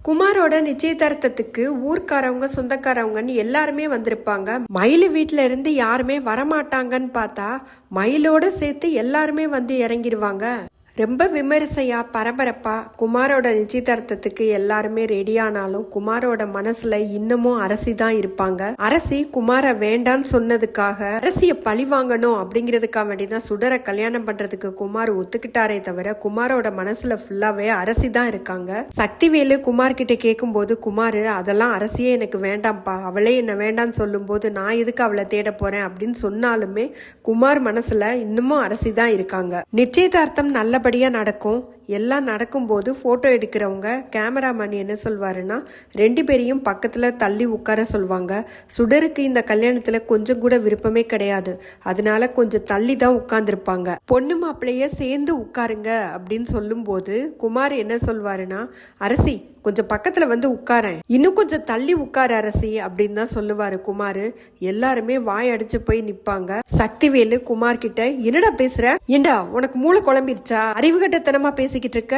குமாரோட நிச்சயதார்த்தத்துக்கு ஊர்க்காரவங்க சொந்தக்காரவங்கன்னு எல்லாருமே வந்திருப்பாங்க. மயிலு வீட்டுல இருந்து யாருமே வரமாட்டாங்கன்னு பார்த்தா மயிலோட சேர்த்து எல்லாருமே வந்து இறங்கிடுவாங்க. ரொம்ப விமரிசையா பரபரப்பா குமாரோட நிச்சயதார்த்தத்துக்கு எல்லாருமே ரெடி ஆனாலும் குமாரோட மனசுல இன்னமும் அரசி தான் இருப்பாங்க. அரசி குமார வேண்டான்னு சொன்னதுக்காக அரசிய பழி வாங்கணும் அப்படிங்கிறதுக்காக வேண்டிதான் சுடரை கல்யாணம் பண்றதுக்கு குமார் ஒத்துக்கிட்டாரே தவிர குமாரோட மனசுல ஃபுல்லாவே அரசி தான் இருக்காங்க. சக்திவேலு குமார் கிட்ட கேட்கும் போது குமார் அதெல்லாம் அரசியே எனக்கு வேண்டாம்ப்பா, அவளே என்ன வேண்டான்னு சொல்லும் போது நான் எதுக்கு அவளை தேட போறேன் அப்படின்னு சொன்னாலுமே குமார் மனசுல இன்னமும் அரசி தான் இருக்காங்க. நிச்சயதார்த்தம் நல்ல நடக்கும். எல்லாம் நடக்கும்போது போட்டோ எடுக்கிறவங்க கேமராமேன் என்ன சொல்வாருன்னா 2 பேரையும் பக்கத்துல தள்ளி உட்கார சொல்லுவாங்க. சுடருக்கு இந்த கல்யாணத்துல கொஞ்சம் கூட விருப்பமே கிடையாது, அதனால கொஞ்சம் தள்ளி தான் உட்கார்ந்துருப்பாங்க. பொண்ணு மாப்பிள்ளைய சேர்ந்து உட்காருங்க அப்படின்னு சொல்லும் போது குமார் என்ன சொல்வாருன்னா, அரசி கொஞ்சம் பக்கத்துல வந்து உட்காரேன், இன்னும் கொஞ்சம் தள்ளி உட்காரு அரசி அப்படின்னு தான் சொல்லுவாரு குமாரு. எல்லாருமே வாய் அடிச்சு போய் நிப்பாங்க. சக்திவேலு குமார் கிட்ட என்னடா பேசுற, ஏண்டா உனக்கு மூளை குழம்பிருச்சா, அறிவுகட்டத்தனமா பேசிக்கிட்டு இருக்க,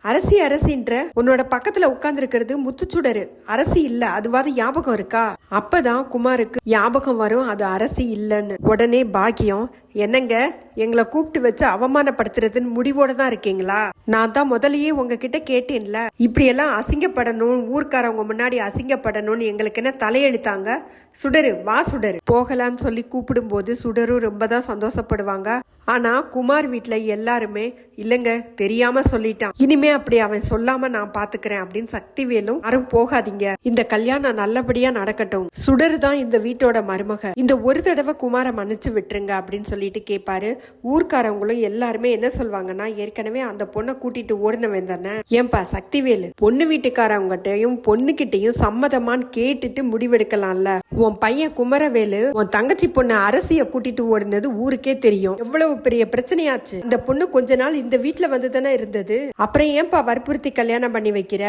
அரசி அரசின்ற உன்னோட பக்கத்துல உட்கார்ந்து இருக்கிறது முத்துச்சுடரு, அரசி இல்ல, அதுவாது ஞாபகம் இருக்கா? அப்பதான் குமாருக்கு ஞாபகம் வரும் அது அரசி இல்லன்னு. உடனே பாக்கியம், என்னங்க எங்களை கூப்பிட்டு வச்சு அவமானப்படுத்துறதுன்னு முடிவோட தான் இருக்கீங்களா? நான் தான் முதலையே உங்ககிட்ட கேட்டேன்ல, இப்படி எல்லாம் அசிங்கப்படணும், ஊர்க்காரவங்க முன்னாடி அசிங்கப்படணும்னு எங்களுக்கு என்ன தலையெழுத்தாங்க? சுடரு வா சுடரு போகலான்னு சொல்லி கூப்பிடும் போது சுடரும் ரொம்ப தான் சந்தோஷப்படுவாங்க. ஆனா குமார் வீட்டுல எல்லாருமே இல்லங்க தெரியாம சொல்லிட்டான், இனிமே அப்படி அவன் சொல்லாம நான் பாத்துக்கிறேன் அப்படின்னு சக்திவேலும் யாரும் போகாதீங்க, இந்த கல்யாணம் நல்லபடியா நடக்கட்டும், சுடரு தான் இந்த வீட்டோட மருமக, இந்த ஒரு தடவை குமார மன்னிச்சு விட்டுருங்க அப்படின்னு சொல்லிட்டு கேட்பாரு. ஊர்க்காரவங்களும் எல்லாருமே என்ன சொல்வாங்கன்னா, ஏற்கனவே அந்த பொண்ணை கூட்டிட்டு ஓடினவன் தானே, ஏன்பா சக்திவேலு பொண்ணு வீட்டுக்காரவங்கிட்டையும் பொண்ணுகிட்டையும் சம்மதமான்னு கேட்டுட்டு முடிவெடுக்கலாம்ல, உன் பையன் குமரவேலு உன் தங்கச்சி பொண்ணு அரசிய கூட்டிட்டு ஓடினது ஊருக்கே தெரியும், எவ்வளவு பெரிய பிரச்சனையாச்சு, இந்த பொண்ணு கொஞ்ச நாள் இந்த வீட்டுல வந்து தானே இருந்தது, அப்புறம் ஏன்பா வற்புறுத்தி கல்யாணம் பண்ணி வைக்கிற?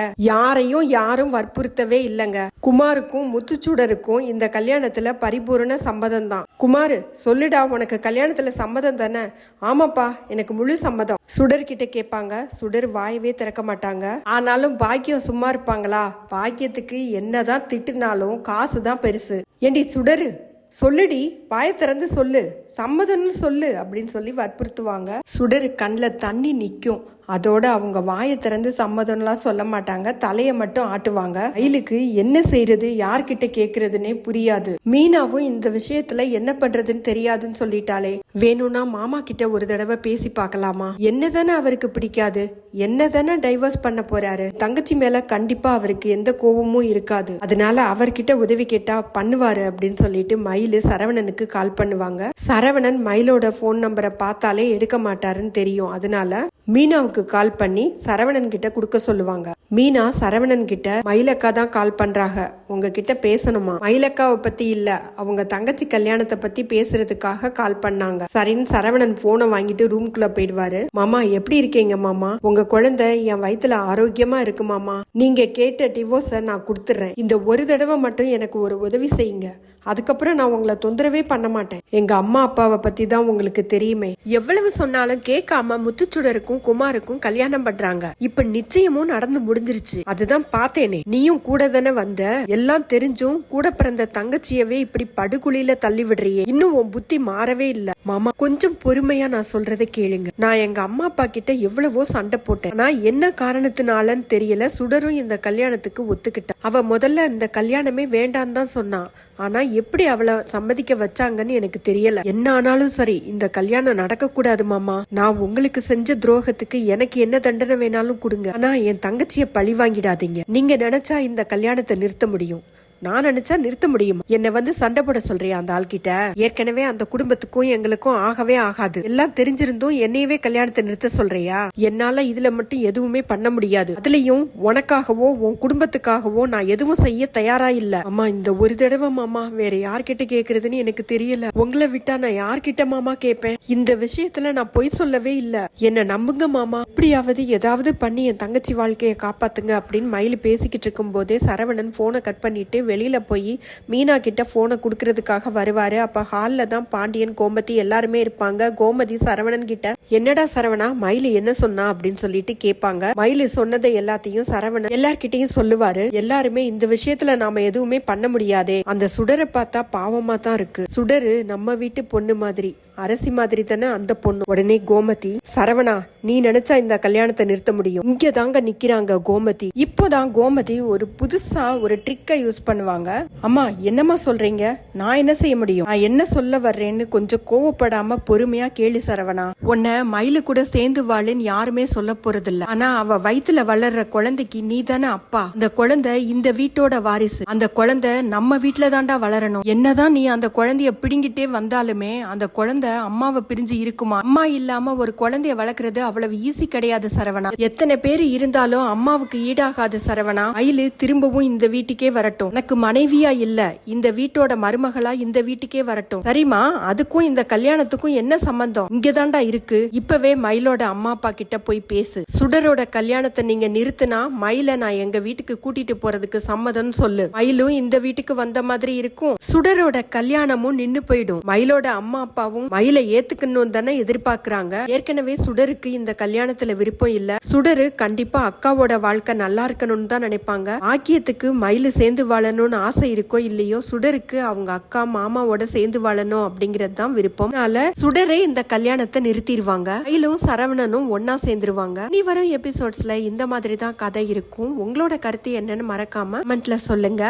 யாரும் வற்புறுத்தவே இல்லங்க, குமாருக்கும் முத்துச்சூடருக்கும் இந்த கல்யாணத்துல பரிபூர்ண சம்மதம் தான். குமாரு சொல்லுடா, உனக்கு கல்யாணத்துல சம்மதம் தானே? ஆமாப்பா எனக்கு முழு சம்மதம் சுடர் கிட்ட கேட்பாங்க. சுடர் வாயவே திறக்க மாட்டாங்க. ஆனாலும் பாக்கியம் சும்மா இருப்பாங்களா? பாக்கியத்துக்கு என்னதான் திட்டுனாலும் காசு தான் பெருசு. ஏண்டி சுடரு சொல்லுடி, வாய திறந்து சொல்லு, சம்மதம்னு சொல்லு அப்படின்னு சொல்லி வற்புறுத்துவாங்க. சுடரு கண்ணில் தண்ணி நிற்கும். அதோட அவங்க வாயை திறந்து சம்மதம்லாம் சொல்ல மாட்டாங்க, தலையை மட்டும் ஆட்டுவாங்க. மயிலுக்கு என்ன செய்யறது யார்கிட்ட கேக்குறதுன்னே புரியாது. மீனாவும் இந்த விஷயத்துல என்ன பண்றதுன்னு தெரியாதுன்னு சொல்லிட்டாலே, வேணும்னா மாமா கிட்ட ஒரு தடவை பேசி பார்க்கலாமா, என்னதானே அவருக்கு பிடிக்காது, என்னதானே டைவர்ஸ் பண்ண போறாரு, தங்கச்சி மேல கண்டிப்பா அவருக்கு எந்த கோபமும் இருக்காது, அதனால அவர்கிட்ட உதவி கேட்டா பண்ணுவாரு அப்படின்னு சொல்லிட்டு மயிலு சரவணனுக்கு கால் பண்ணுவாங்க. சரவணன் மயிலோட போன் நம்பரை பார்த்தாலே எடுக்க மாட்டாருன்னு தெரியும், அதனால மீனாவுக்கு கால் பண்ணி சரவணன் கிட்ட கொடுக்க சொல்லுவாங்க. மீனா சரவணன் கிட்ட மயிலக்கா தான் கால் பண்றாங்க, உங்ககிட்ட பேசணுமா, மயிலக்காவை பத்தி இல்ல அவங்க தங்கச்சி கல்யாணத்தை பத்தி பேசுறதுக்காக கால் பண்ணாங்க. சரின்னு சரவணன் போனை வாங்கிட்டு ரூம்குள்ள போயிடுவாரு. மாமா எப்படி இருக்கீங்க மாமா, உங்க குழந்தை என் வயித்துல ஆரோக்கியமா இருக்கு மாமா, நீங்க கேட்ட டிவோர்ஸ நான் கொடுத்துறேன், இந்த ஒரு தடவை மட்டும் எனக்கு ஒரு உதவி செய்யுங்க, அதுக்கப்புறம் நான் உங்களை தொந்தரவே பண்ண மாட்டேன், எங்க அம்மா அப்பாவை பத்தி தான் உங்களுக்கு தெரியுமே. எவ்வளவு சொன்னாலும் கேட்காம முத்துச்சுடருக்கும் குமாருக்கும் கல்யாணம் பண்றாங்க. இப்ப நிச்சயமும் நடந்து முடிஞ்சிருச்சு, அதுதான் பார்த்தேனே, நீயும் கூட தானே வந்த, எல்லாம் தெரிஞ்சும் கூட பிறந்த தங்கச்சியவே இப்படி படுகுழியில தள்ளி விடுறியே, இன்னும் உன் புத்தி மாறவே இல்ல. மாமா கொஞ்சம் பொறுமையா நான் சொல்றதை கேளுங்க, நான் எங்க அம்மா அப்பா கிட்ட எவ்வளவோ சண்டை போட்டேன், ஆனா என்ன காரணத்தினாலன்னு தெரியல சுடரும் இந்த கல்யாணத்துக்கு ஒத்துக்கிட்டா. அவ முதல்ல இந்த கல்யாணமே வேண்டான்னு தான் சொன்னான், ஆனா எப்படி அவளை சம்மதிக்க வச்சாங்கன்னு எனக்கு தெரியல. என்ன ஆனாலும் சரி இந்த கல்யாணம் நடக்க கூடாது மாமா, நான் உங்களுக்கு செஞ்ச துரோகத்துக்கு எனக்கு என்ன தண்டனை வேணாலும் கொடுங்க, ஆனா என் தங்கச்சிய பழி வாங்கிடாதீங்க, நீங்க நினைச்சா இந்த கல்யாணத்தை நிறுத்த முடியும், நான் நினைச்சா நிறுத்த முடியும், என்ன வந்து சண்டை போட சொல்றியா அந்த ஆள்கிட்ட, ஏற்கனவே அந்த குடும்பத்துக்கும் எங்களுக்கும் ஆகவே ஆகாது, எல்லாம் தெரிஞ்சிருந்தும் என்னையவே கல்யாணத்தை நிறுத்த சொல்றியா, என்னால இதுல மட்டும் எதுவுமே பண்ண முடியாது, அதுலயும் உனக்காகவோ உன் குடும்பத்துக்காகவோ நான் எதுவும் செய்ய தயாரா இல்ல. அம்மா இந்த ஒரு தடவை மாமா, வேற யார்கிட்ட கேக்குறதுன்னு எனக்கு தெரியல, உங்களை விட்டா நான் யார்கிட்ட மாமா கேட்பேன், இந்த விஷயத்துல நான் பொய் சொல்லவே இல்ல, என்ன நம்புங்க மாமா, இப்படியாவது ஏதாவது பண்ணி என் தங்கச்சி வாழ்க்கையை காப்பாத்துங்க அப்படின்னு மயில் பேசிக்கிட்டு இருக்கும் போதே சரவணன் போனை கட் பண்ணிட்டு வெளியில போய் மீனா கிட்ட போனை கொடுக்கறதுக்காக வருவாரு. அப்ப ஹால்ல தான் பாண்டியன், கோமதி எல்லாருமே இருப்பாங்க. கோமதி சரவணன் கிட்ட என்னடா சரவணா மயிலு என்ன சொன்னா அப்படின்னு சொல்லிட்டு கேட்பாங்க. மயிலு சொன்னதை எல்லாத்தையும் சரவணன் எல்லார்கிட்டையும் சொல்லுவாரு. எல்லாருமே இந்த விஷயத்துல நாம எதுவுமே பண்ண முடியாதே, அந்த சுடரை பார்த்தா பாவமா தான் இருக்கு. சுடரு நம்ம வீட்டு பொண்ணு மாதிரி, அரசி மாதிரி தானே அந்த பொண்ணு. உடனே கோமதி, சரவணா நீ நினைச்சா இந்த கல்யாணத்தை நிறுத்த முடியும். இங்க தாங்க நிக்கிறாங்க கோமதி. இப்போதான் கோமதி ஒரு புதுசா ஒரு ட்ரிக்கை யூஸ் பண்ணுவாங்க. அம்மா என்னம்மா சொல்றீங்க, நான் என்ன செய்ய முடியும், நான் என்ன சொல்ல வர்றேன்னு கொஞ்சம் கோவப்படாம பொறுமையா கேளு சரவணா. உன்னை மயிலு கூட சேர்ந்து வாழுன்னு யாருமே சொல்ல போறதில்ல. ஆனா அவ வயித்துல வளர்ற குழந்தைக்கு நீ தானே அப்பா. அந்த குழந்தை இந்த வீட்டோட வாரிசு. அந்த குழந்தை நம்ம வீட்டுல தாண்டா வளரணும். என்னதான் நீ அந்த குழந்தைய பிடுங்கிட்டே வந்தாலுமே அந்த குழந்தை அம்மாவை பிரிஞ்சு இருக்குமா? அம்மா இல்லாம ஒரு குழந்தைய வளர்க்கறது அவ்வளவு ஈஸி கிடையாது சரவணா. எத்தனை பேர் இருந்தாலும் அம்மாவுக்கு ஈடாகாது சரவணா. மயிலு திரும்பவும் இந்த வீட்டுக்கே வரட்டும். எனக்கு மனைவியா இல்ல, இந்த வீட்டோட மருமகளா இந்த வீட்டுக்கே வரட்டும். சரிமா, அதுக்கும் இந்த கல்யாணத்துக்கும் என்ன சம்பந்தம்? இங்கதாண்டா இருக்கு. இப்பவே மயிலோட அம்மா அப்பா கிட்ட போய் பேசு. சுடரோட கல்யாணத்தை நீங்க நிறுத்தினா மயில நான் எங்க வீட்டுக்கு கூட்டிட்டு போறதுக்கு சம்மதம் சொல்லு. மயிலும் இந்த வீட்டுக்கு வந்த மாதிரி இருக்கும், சுடரோட கல்யாணமும் நின்னு போயிடும். மயிலோட அம்மா அப்பாவும் மயிலை ஏத்துக்கணும் தானே எதிர்பார்க்கறாங்க. ஏற்கனவே சுடருக்கு இந்த கல்யாணத்துல விருப்பம் இல்ல. சுடரு கண்டிப்பா அக்காவோட வாழ்க்கை நல்லா இருக்கணும்னு தான் நினைப்பாங்க. ஆக்கியத்துக்கு மயிலு சேர்ந்து வாழணும்னு ஆசை இருக்கோ இல்லையோ, சுடருக்கு அவங்க அக்கா மாமாவோட சேர்ந்து வாழணும் அப்படிங்கறது தான் விருப்பம். அதனால சுடரே இந்த கல்யாணத்தை நிறுத்திடுவாங்க. மயிலும் சரவணனும் ஒன்னா சேர்ந்துருவாங்க. நீ வரும் எபிசோட்ஸ்ல இந்த மாதிரி தான் கதை இருக்கும். உங்களோட கருத்து என்னன்னு மறக்காம கமெண்ட்ல சொல்லுங்க.